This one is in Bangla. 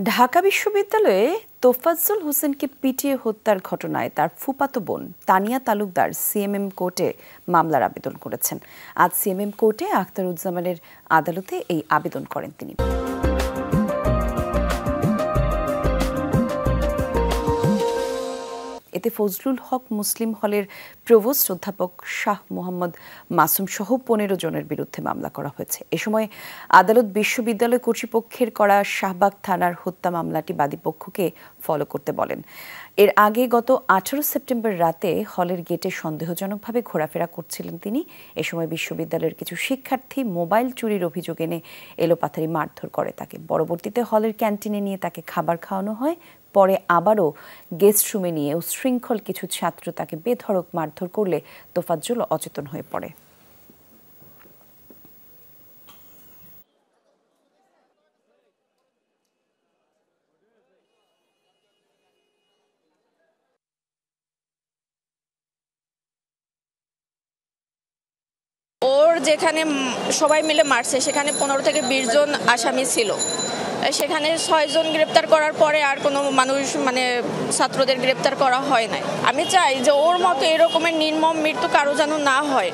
ঢাকা বিশ্ববিদ্যালয়ে তোফাজ্জল হোসেনকে পিটিয়ে হত্যার ঘটনায় তার ফুফাতো বোন তানিয়া তালুকদার সিএমএম কোর্টে মামলার আবেদন করেছেন। আজ সিএমএম কোর্টে আখতারুজ্জামানের আদালতে এই আবেদন করেন তিনি। এতে ফজলুল হক মুসলিম হলের প্রভোস্ট অধ্যাপক শাহ মোহাম্মদ মাসুম সহ ১৫ জনের বিরুদ্ধে মামলা করা হয়েছে। এ সময় আদালত বিশ্ববিদ্যালয় কর্তৃপক্ষের করা শাহবাগ থানার হত্যা মামলাটি বাদীপক্ষকে ফলো করতে বলেন। এর আগে গত ১৮ সেপ্টেম্বর রাতে হলের গেটে সন্দেহজনকভাবে ঘোরাফেরা করছিলেন তিনি। এ সময় বিশ্ববিদ্যালয়ের কিছু শিক্ষার্থী মোবাইল চুরির অভিযোগ এনে এলোপাথারি মারধর করে তাকে। পরবর্তীতে হলের ক্যান্টিনে নিয়ে তাকে খাবার খাওয়ানো হয়। পরে আবারও গেস্ট রুমে নিয়ে উচ্ছৃঙ্খল কিছু ছাত্র তাকে বেধড়ক মারধর করলে তোফাজ্জল অচেতন হয়ে পড়ে। ওর যেখানে সবাই মিলে মারছে সেখানে 15 থেকে 20 জন আসামি ছিল। সেখানে 6 জন গ্রেপ্তার করার পরে আর কোনো মানুষ ছাত্রদের গ্রেপ্তার করা হয় নাই। আমি চাই যে ওর মতো এরকমের নির্মম মৃত্যু কারো যেন না হয়।